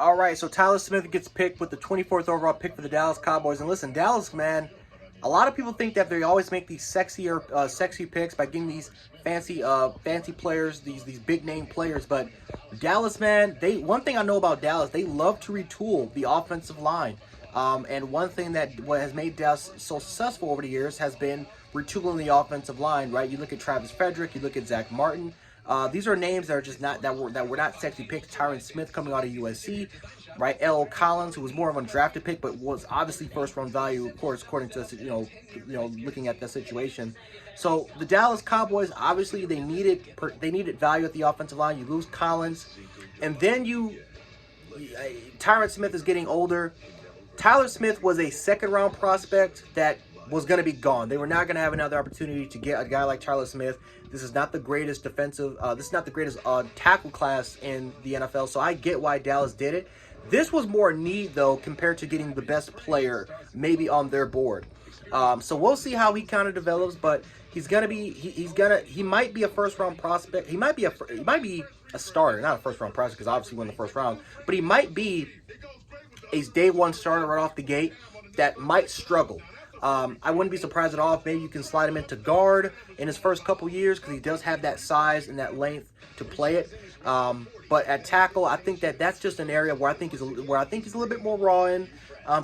All right, so Tyler Smith gets picked with the 24th overall pick for the Dallas Cowboys. And listen, Dallas, man, a lot of people think that they always make these sexy picks by getting these fancy players, these big name players. But Dallas, man, one thing I know about Dallas, they love to retool the offensive line. And one thing that what has made Dallas so successful over the years has been retooling the offensive line. Right? You look at Travis Frederick, you look at Zach Martin. These are names that are just not that were not sexy picks. Tyron Smith coming out of USC, right? L.O. Collins, who was more of a drafted pick, but was obviously first round value, of course, according to looking at the situation. So the Dallas Cowboys, obviously, they needed value at the offensive line. You lose Collins, and then Tyron Smith is getting older. Tyler Smith was a second round prospect that was going to be gone. They were not going to have another opportunity to get a guy like Tyler Smith. This is not the greatest tackle class in the NFL, so I get why Dallas did it. This was more need, though, compared to getting the best player maybe on their board. So we'll see how he kind of develops, but he might be a first round prospect. He might be a starter, not a first round prospect because obviously he won the first round, but he might be a day one starter right off the gate that might struggle. I wouldn't be surprised at all if maybe you can slide him into guard in his first couple years because he does have that size and that length to play it. But at tackle, I think that's just an area where I think he's a little bit more raw in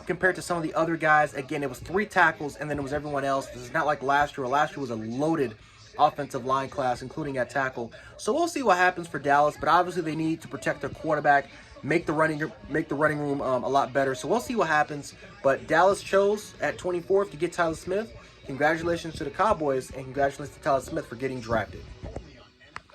compared to some of the other guys. Again, it was 3 tackles and then it was everyone else. This is not like last year. Last year was a loaded offensive line class, including at tackle. So we'll see what happens for Dallas. But obviously, they need to protect their quarterback. Make the running room a lot better. So we'll see what happens. But Dallas chose at 24th to get Tyler Smith. Congratulations to the Cowboys and congratulations to Tyler Smith for getting drafted.